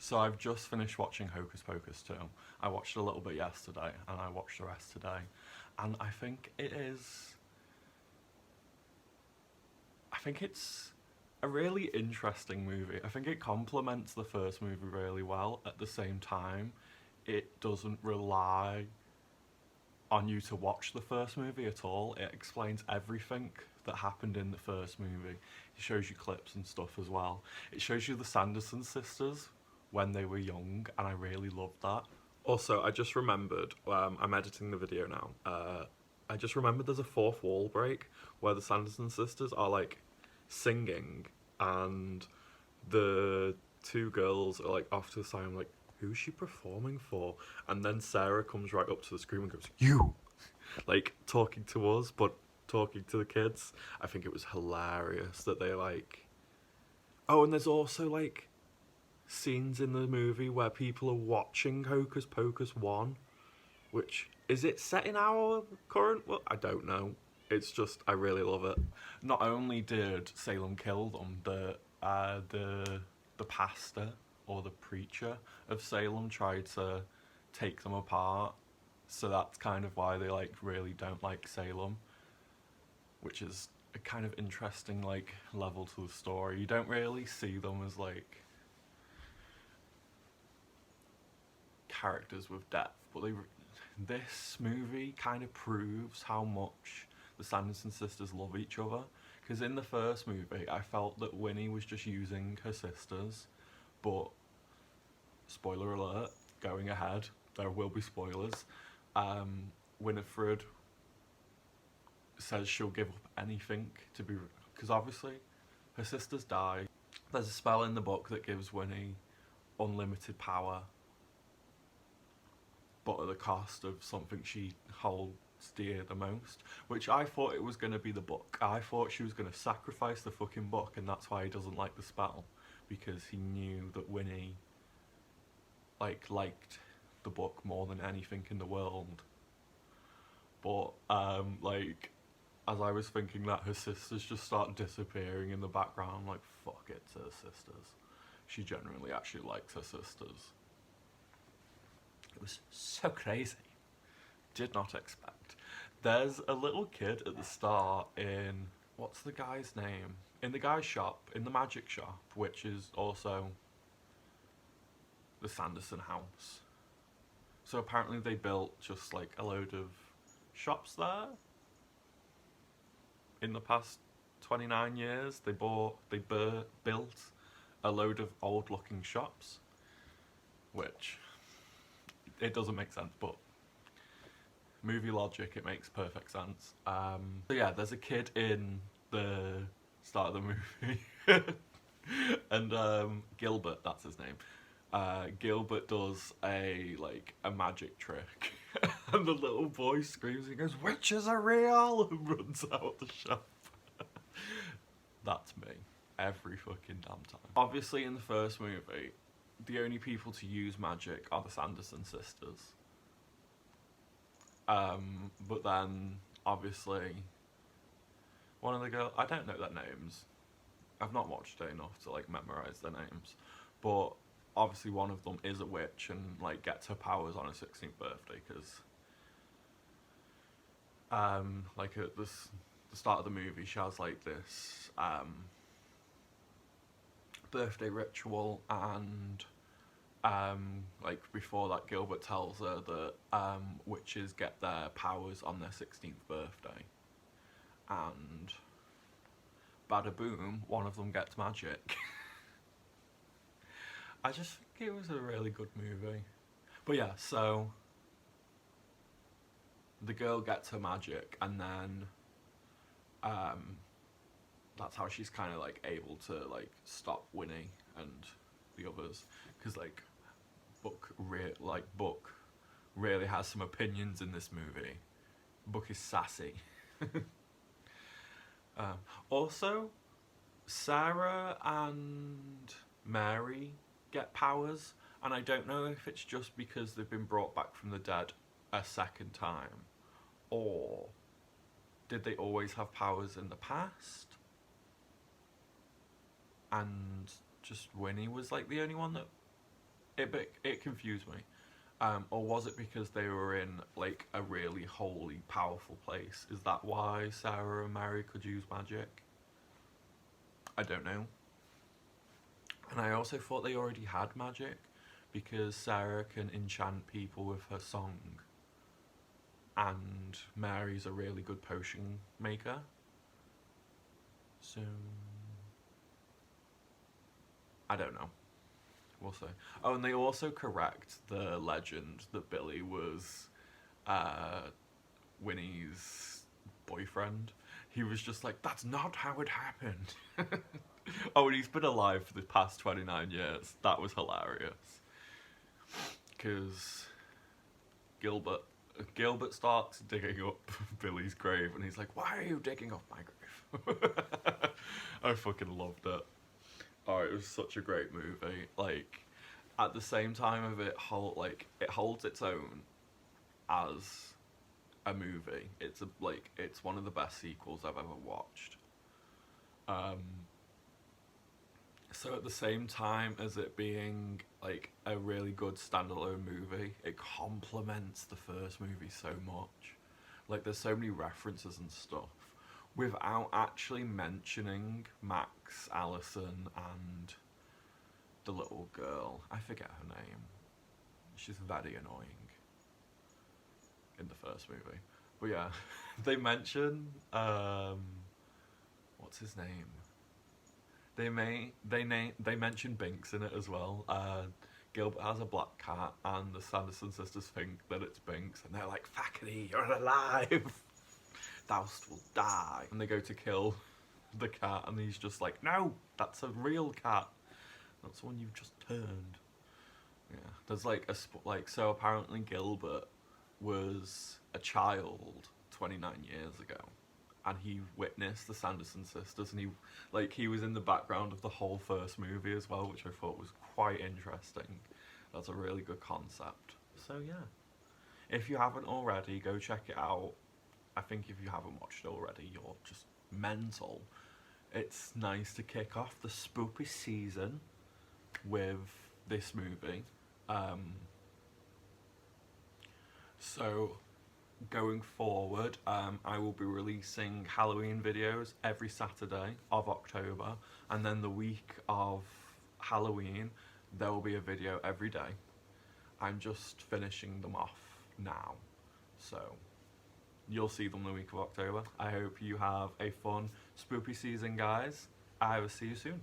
So I've just finished watching Hocus Pocus 2. I watched a little bit yesterday and I watched the rest today. And I think it's a really interesting movie. I think it complements the first movie really well. At the same time, it doesn't rely on you to watch the first movie at all. It explains everything that happened in the first movie. It shows you clips and stuff as well. It shows you the Sanderson sisters when they were young, and I really loved that. Also, I just remembered, I'm editing the video now. I just remembered there's a fourth wall break where the Sanderson sisters are like singing, and the two girls are like off to the side. I'm like, who's she performing for? And then Sarah comes right up to the screen and goes, "You!" Like talking to us, but talking to the kids. I think it was hilarious that they like. Oh, and there's also like scenes in the movie where people are watching Hocus Pocus 1, which is it set in our current? Well, I don't know. It's just I really love it. Not only did Salem kill them, the pastor or the preacher of Salem tried to take them apart. So that's kind of why they like really don't like Salem, which is a kind of interesting like level to the story. You don't really see them as like characters with depth, but this movie kind of proves how much the Sanderson sisters love each other. Because in the first movie, I felt that Winnie was just using her sisters, but spoiler alert, going ahead, there will be spoilers. Winifred says she'll give up anything to be, because obviously her sisters die. There's a spell in the book that gives Winnie unlimited power, but at the cost of something she holds dear the most, which I thought it was going to be the book. I thought she was going to sacrifice the fucking book, and that's why he doesn't like the spell, because he knew that Winnie liked the book more than anything in the world. But as I was thinking that, her sisters just start disappearing in the background. Like, fuck it to her sisters. She genuinely actually likes her sisters. It was so crazy. Did not expect. There's a little kid at the start in, what's the guy's name? In the guy's shop, in the magic shop, which is also the Sanderson house. So apparently they built just like a load of shops there. In the past 29 years, they built a load of old looking shops, which it doesn't make sense, but movie logic, it makes perfect sense. So yeah, there's a kid in the start of the movie, and Gilbert, that's his name. Gilbert does a magic trick, and the little boy screams and goes, "Witches are real!" and runs out the shop. That's me, every fucking damn time. Obviously, in the first movie, the only people to use magic are the Sanderson sisters. But then, obviously, one of the girls, I don't know their names. I've not watched it enough to memorize their names. But obviously one of them is a witch and gets her powers on her 16th birthday, because at the start of the movie she has this birthday ritual, and before that Gilbert tells her that witches get their powers on their 16th birthday, and bada boom, one of them gets magic. I just think it was a really good movie. But yeah, so the girl gets her magic, and then that's how she's kind of able to stop Winnie and the others, because Book really has some opinions in this movie. Book is sassy. Also, Sarah and Mary get powers, and I don't know if it's just because they've been brought back from the dead a second time, or did they always have powers in the past, and just Winnie was the only one that it confused me. Or was it because they were in like a really holy, powerful place? Is that why Sarah and Mary could use magic? I don't know. And I also thought they already had magic because Sarah can enchant people with her song, and Mary's a really good potion maker. So I don't know. We'll see. Oh, and they also correct the legend that Billy was uh, Winnie's boyfriend. He was just like, that's not how it happened. Oh, and he's been alive for the past 29 years. That was hilarious. Because Gilbert starts digging up Billy's grave, and he's like, why are you digging up my grave? I fucking loved it. Oh, it was such a great movie. Like, at the same time of it holds its own as a movie. It's one of the best sequels I've ever watched. Um, so at the same time as it being like a really good standalone movie, it complements the first movie so much. Like there's so many references and stuff without actually mentioning Max, Allison, and the little girl. I forget her name. She's very annoying in the first movie. But yeah, they mention what's his name? They mention Binks in it as well. Gilbert has a black cat, and the Sanderson sisters think that it's Binks, and they're like, "Thackeray, you're alive! Thou will die!" And they go to kill the cat, and he's just like, "No, that's a real cat. That's the one you've just turned." Yeah, there's like so apparently Gilbert was a child 29 years ago, and he witnessed the Sanderson sisters, and he was in the background of the whole first movie as well, which I thought was quite interesting. That's a really good concept. So yeah, if you haven't already, go check it out. I think if you haven't watched it already, you're just mental. It's nice to kick off the spooky season with this movie. So going forward, I will be releasing Halloween videos every Saturday of October, and then the week of Halloween there will be a video every day. I'm just finishing them off now, so you'll see them the week of October. I hope you have a fun spooky season, guys. I will see you soon.